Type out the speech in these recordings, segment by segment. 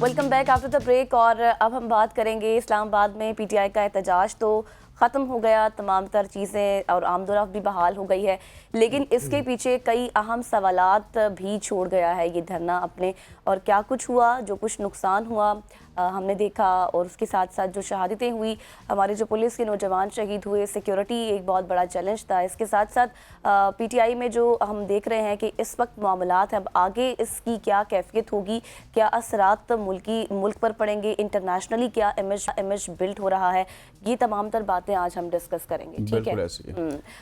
Welcome back after the break. और अब हम बात करेंगे इस्लामाबाद में पीटीआई का एहतजाज तो ख़त्म हो गया, तमाम तर चीज़ें और आमदोरफ्त भी बहाल हो गई है, लेकिन इसके पीछे कई अहम सवालात भी छोड़ गया है ये धरना अपने। और क्या कुछ हुआ, जो कुछ नुकसान हुआ हमने देखा, और उसके साथ साथ जो शहादतें हुई, हमारे जो पुलिस के नौजवान शहीद हुए, सिक्योरिटी एक बहुत बड़ा चैलेंज था। इसके साथ साथ पीटीआई में जो हम देख रहे हैं कि इस वक्त मामलात है, अब आगे इसकी क्या कैफियत होगी, क्या असरात मुल्क पर पड़ेंगे, इंटरनेशनली क्या इमेज बिल्ड हो रहा है, ये तमाम तर बातें आज हम डिस्कस करेंगे। ठीक है,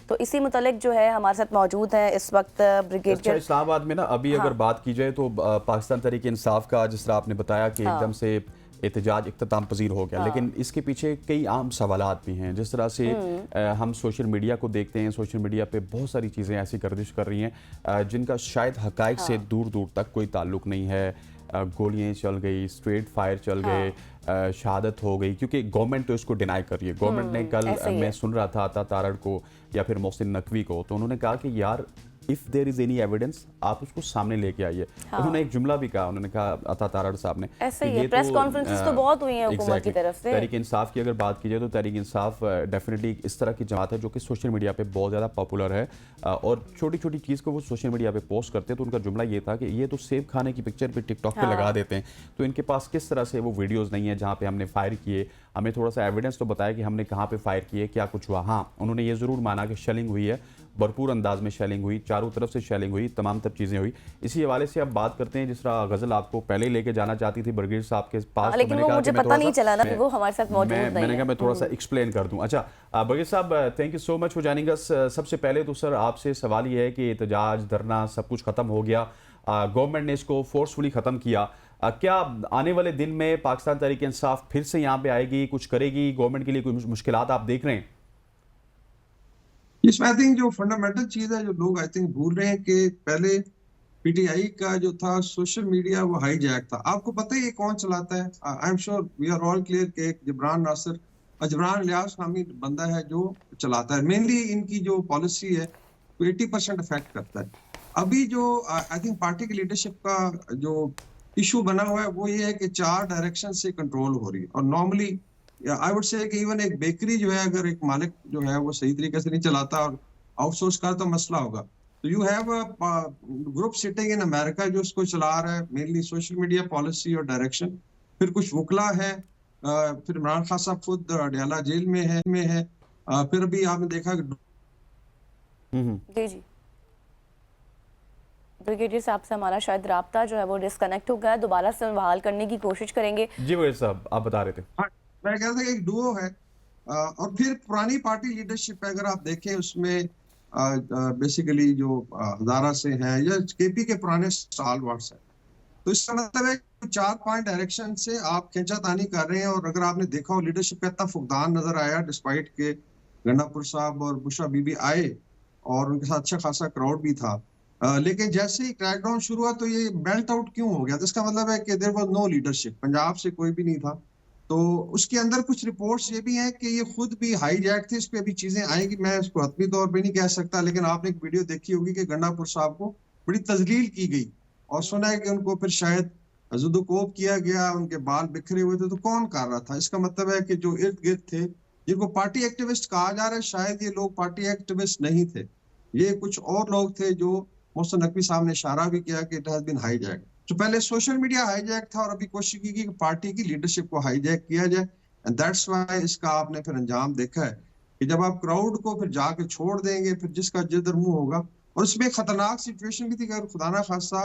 तो इसी मुतालिक जो है हमारे साथ मौजूद है इस वक्त ब्रिगेडियर। इस्लामाबाद में ना अभी अगर बात की जाए तो पाकिस्तान तहरीक इंसाफ का, जिस तरह आपने बताया कि एकदम से एहतजाज इख्तिताम पजीर हो गया, लेकिन इसके पीछे कई आम सवालात भी हैं। जिस तरह से हम सोशल मीडिया को देखते हैं, सोशल मीडिया पे बहुत सारी चीज़ें ऐसी गर्दिश कर रही हैं जिनका शायद हकायक से दूर दूर तक कोई ताल्लुक नहीं है। गोलियां चल गई, स्ट्रेट फायर चल गए, शहादत हो गई, क्योंकि गवर्नमेंट तो इसको डिनाई कर रही है। गवर्नमेंट ने कल, मैं सुन रहा था अता तारड़ को या फिर मोहसिन नकवी को, तो उन्होंने कहा कि यार if there is any evidence आप उसको सामने लेके आइए। उन्होंने एक जुमला भी कहा, उन्होंने कहा अता तारड़ साहब ने, ऐसे ही प्रेस कॉन्फ्रेंसेस तो बहुत हुई हैं हुकूमत की तरफ से। तहरीक इंसाफ की अगर बात की जाए तो तहरीक इंसाफ डेफिनेटली इस तरह की जमात है जो कि सोशल मीडिया पे बहुत ज़्यादा पॉपुलर है और छोटी छोटी चीज़ को वो सोशल मीडिया पे पोस्ट करते हैं। तो उनका जुमला ये था कि ये तो सेब खाने की पिक्चर पे टिकटॉक पे लगा देते हैं, तो इनके पास किस तरह से वो वीडियोज़ नहीं है जहाँ पे हमने फायर किए, हमें थोड़ा सा एविडेंस तो बताया कि हमने कहाँ पे फायर किए, क्या कुछ हुआ। हाँ, उन्होंने ये ज़रूर माना कि शेलिंग हुई है, भरपूर अंदाज में शेलिंग हुई, चारों तरफ से शेलिंग हुई, तमाम तर चीज़ें हुई। इसी हवाले से अब बात करते हैं, जिस तरह गज़ल आपको पहले ही लेके जाना चाहती थी ब्रिगेडियर साहब के पास, लेकिन वो मुझे पता नहीं चला ना कि वो हमारे साथ मौजूद नहीं है। मैंने कहा मैं थोड़ा सा एक्सप्लेन कर दूं। अच्छा ब्रिगेडियर साहब, thank you so much for joining us. सबसे पहले तो सर आपसे सवाल ये है कि एहतजाज, धरना सब कुछ ख़त्म हो गया, गवर्नमेंट ने इसको फोर्सफुली ख़त्म किया, क्या आने वाले दिन में पाकिस्तान तहरीक इंसाफ फिर से यहाँ पे आएगी, कुछ करेगी, गवर्नमेंट के लिए कोई मुश्किलात आप देख रहे हैं? इसमें आई थिंक जो फंडामेंटल चीज है जो लोग आई थिंक भूल रहे हैं कि पहले पीटीआई का जो था सोशल मीडिया वो हाईजैक था। आपको पता ही ये कौन चलाता है? I am sure we are all clear कि जबरान नासिर, अजबरान लियास नामी बंदा है जो चलाता है। मेनली इनकी जो पॉलिसी है वो 80% इफेक्ट करता है। अभी जो आई थिंक पार्टी की लीडरशिप का जो इशू बना हुआ है वो ये है कि 4 डायरेक्शन से कंट्रोल हो रही है। और नॉर्मली आई वुड से कि इवन एक बेकरी जो है, अगर एक मालिक जो है वो सही तरीके से नहीं चलाता और आउटसोर्स कर तो मसला होगा। तो you have a group sitting in America जो उसको चला रहा है, मेनली सोशल मीडिया पॉलिसी और डायरेक्शन। फिर कुछ वकला है, फिर इमरान खान साहब खुद अडयाला जेल में है। फिर अभी आपने देखा कि जी ब्रिगेडियर साहब से हमारा शायद राब्ता जो है वो डिस्कनेक्ट हो गया, दोबारा से बहाल करने की कोशिश करेंगे। जी ब्रिगेडियर साहब आप बता रहे थे। हाँ, मैं कह रहा था कि एक डुओ है। और फिर पुरानी पार्टी लीडरशिप है, अगर आप देखें उसमें बेसिकली जो हजारा से हैं या केपी के पुराने स्टालवर्ड्स हैं, तो इसका मतलब है कि 4-5 डायरेक्शन से आप खींचातानी कर रहे हैं। और अगर आपने देखा हो लीडरशिप का इतना फुकदान नजर आया, डिस्पाइट के गंडापुर साहब और बुशरा बीबी आए और उनके साथ अच्छा खासा क्राउड भी था, लेकिन जैसे ही क्रैकडाउन शुरू हुआ तो ये बेल्ट आउट क्यों हो गया? तो इसका मतलब है कि there was no leadership, Punjab से कोई भी नहीं था। तो उसके अंदर कुछ रिपोर्ट्स ये भी हैं कि ये खुद भी हाईजैक थे। इस पे भी चीजें आएंगी, मैं इसको हतमी तौर पे नहीं कह सकता, लेकिन आपने एक वीडियो देखी होगी कि गंडापुर साहब को बड़ी तजलील की गई और सुना है कि उनको फिर शायद जुदोकोब किया गया, उनके बाल बिखरे हुए थे। तो कौन कर रहा था? इसका मतलब है कि जो इर्द गिर्द थे जिनको पार्टी एक्टिविस्ट कहा जा रहा है, शायद ये लोग पार्टी एक्टिविस्ट नहीं थे, ये कुछ और लोग थे। जो मोहसिन नकवी साहब ने इशारा भी किया कि इट हैज बीन हाईजैक। तो पहले सोशल मीडिया हाईजैक था और अभी कोशिश की कि पार्टी की लीडरशिप को हाईजैक किया जाए। एंड दैट्स व्हाई इसका आपने फिर अंजाम देखा है कि जब आप क्राउड को फिर जाके छोड़ देंगे, फिर जिसका जिधर मुंह होगा। और उसमें खतरनाक सिचुएशन भी थी कि अगर खुदा ना खासा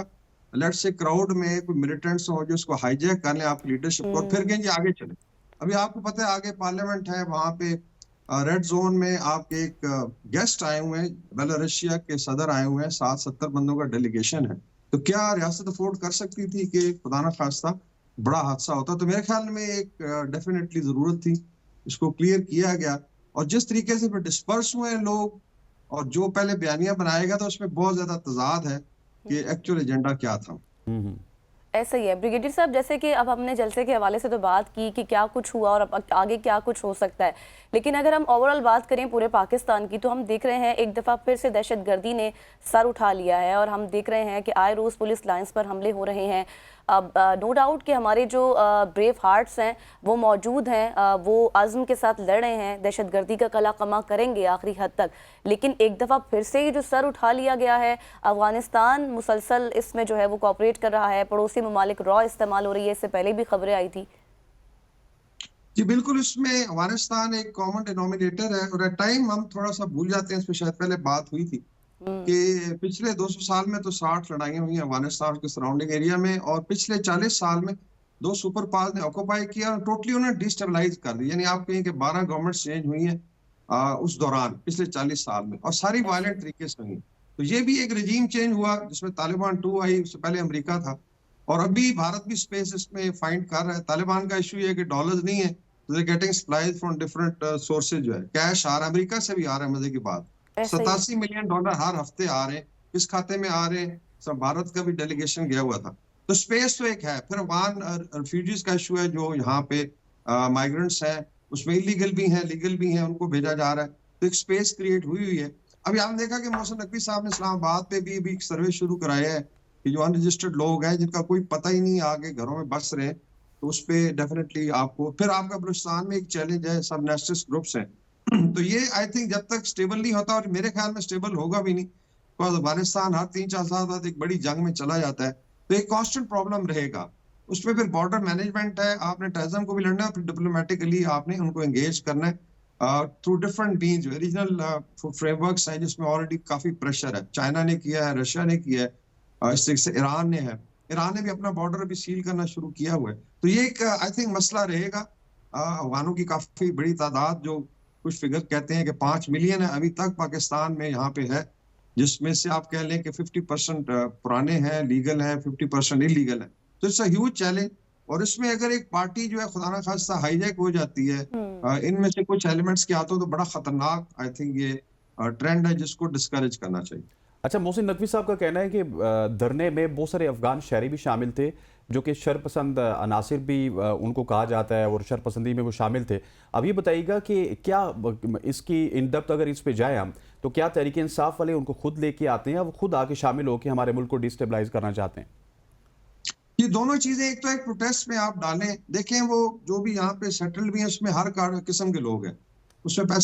लेट्स से क्राउड में कोई मिलिटेंट्स हो जो उसको हाईजैक कर लें आपकी लीडरशिप को और फिर कहें जी आगे चले। अभी आपको पता है आगे पार्लियामेंट है, वहां पे रेड जोन में आपके एक गेस्ट आए हुए हैं, बेलारूसिया के सदर आए हुए हैं, 60-70 बंदों का डेलीगेशन है। तो क्या रियासत अफोर्ड कर सकती थी कि खुदा ना खास्ता बड़ा हादसा होता? तो मेरे ख्याल में एक डेफिनेटली जरूरत थी, इसको क्लियर किया गया। और जिस तरीके से फिर डिस्पर्स हुए लोग और जो पहले बयानिया बनाएगा, तो उसमें बहुत ज्यादा तजाद है कि एक्चुअल एजेंडा क्या था। ऐसा ही है ब्रिगेडियर साहब, जैसे कि अब हमने जलसे के हवाले से तो बात की कि क्या कुछ हुआ और अब आगे क्या कुछ हो सकता है, लेकिन अगर हम ओवरऑल बात करें पूरे पाकिस्तान की तो हम देख रहे हैं एक दफ़ा फिर से दहशतगर्दी ने सर उठा लिया है और हम देख रहे हैं कि आए रोज़ पुलिस लाइंस पर हमले हो रहे हैं। अब नो डाउट कि हमारे जो ब्रेव हार्ट्स हैं वो मौजूद हैं, वो अज़्म के साथ लड़ रहे हैं, दहशतगर्दी का कला कमा करेंगे आखिरी हद तक, लेकिन एक दफ़ा फिर से ये जो सर उठा लिया गया है, अफ़गानिस्तान मुसलसल इसमें जो है वो कोऑपरेट कर रहा है, पड़ोसी ममालिक रॉ इस्तेमाल हो रही है, इससे पहले भी खबरें आई थी। जी बिल्कुल, इसमें अफगानिस्तान एक कॉमन डिनोमिनेटर है और एट टाइम हम थोड़ा सा भूल जाते हैं, इस पर शायद पहले बात हुई थी कि पिछले 200 साल में तो 60 लड़ाइयाँ हुई हैं अफगानिस्तान के सराउंडिंग एरिया में, और पिछले 40 साल में 2 सुपर पावर्स ने ऑक्यूपाई किया और टोटली उन्हें डिस्टेबलाइज कर दिया। यानी आप कहें कि 12 गवर्नमेंट चेंज हुई हैं उस दौरान पिछले 40 साल में, और सारी वायलेंट तरीके से हुई। तो ये भी एक रजीम चेंज हुआ जिसमें तालिबान 2 आई, उससे पहले अमेरिका था, और अभी भारत भी स्पेस इसमें फाइंड कर रहा है। तालिबान का इशू ये है कि डॉलर्स नहीं है, तो they getting supplies from different sources, जो है कैश आ रहा है, अमेरिका से भी आ रहा है। मजे की बात, ऐसा ही 87 मिलियन डॉलर हर हफ्ते आ रहे हैं, किस खाते में आ रहे हैं, सब भारत का भी डेलीगेशन गया हुआ था। तो स्पेस तो एक है। फिर अफगान रिफ्यूजीज का इशू है, जो यहाँ पे माइग्रेंट्स हैं, उसमें इलीगल भी हैं, लीगल भी हैं, उनको भेजा जा रहा है, तो एक स्पेस क्रिएट हुई हुई है। अभी आपने देखा कि मोहसिन नकवी साहब ने इस्लामाबाद पे भी एक सर्वे शुरू कराया है कि जो अनरजिस्टर्ड लोग हैं जिनका कोई पता ही नहीं आगे घरों में बस रहे हैं, तो उस पे डेफिनेटली आपको, फिर आपका बलूचिस्तान में एक चैलेंज है, सब नेशनलिस्ट ग्रुप्स हैं। तो ये आई थिंक जब तक स्टेबल नहीं होता, और मेरे ख्याल में स्टेबल होगा भी नहीं, बिकॉज अफगानिस्तान हर 3-4 साल बाद एक बड़ी जंग में चला जाता है, तो एक कांस्टेंट प्रॉब्लम रहेगा। उसमें फिर बॉर्डर मैनेजमेंट है, आपने टेररिज्म को भी लड़ना है, फिर डिप्लोमेटिकली आपने उनको एंगेज करना है through different means. Regional frameworks हैं जिसमें ऑलरेडी काफी प्रेशर है, चाइना ने किया है, रशिया ने किया है, इससे ईरान ने है, ईरान ने भी अपना बॉर्डर अभी सील करना शुरू किया हुआ है। तो ये एक आई थिंक मसला रहेगा। अफगानों की काफी बड़ी तादाद, जो कुछ फिगर कहते हैं कि 5 मिलियन है अभी तक पाकिस्तान में यहाँ पे है, जिसमें से आप कह लें कि 50% पुराने हैं, लीगल हैं, 50% इलीगल है। तो इट्स अ ह्यूज चैलेंज, और इसमें अगर एक पार्टी जो है खुदा ना खास्ता हाईजैक हो जाती है, इनमें से कुछ एलिमेंट्स के आते हो, तो बड़ा खतरनाक आई थिंक ये ट्रेंड है जिसको डिस्करेज करना चाहिए। अच्छा, मोहसिन नकवी साहब का कहना है कि धरने में बहुत सारे अफगान शहरी भी शामिल थे, जो कि शरपसंद अनासिर भी उनको कहा जाता है, और शरपसंदी में वो शामिल थे। अब ये बताइएगा कि क्या इसकी इन डेप्थ अगर इस पे जाए हम, तो क्या तहरीक इंसाफ वाले उनको खुद लेके आते हैं, या वो खुद आके शामिल होकर हमारे मुल्क को डिस्टेबलाइज करना चाहते हैं? ये दोनों चीजें, एक तो एक प्रोटेस्ट में आप डालें, देखें वो जो भी यहाँ पे सेटल भी है उसमें हर किस्म के लोग हैं, उसमें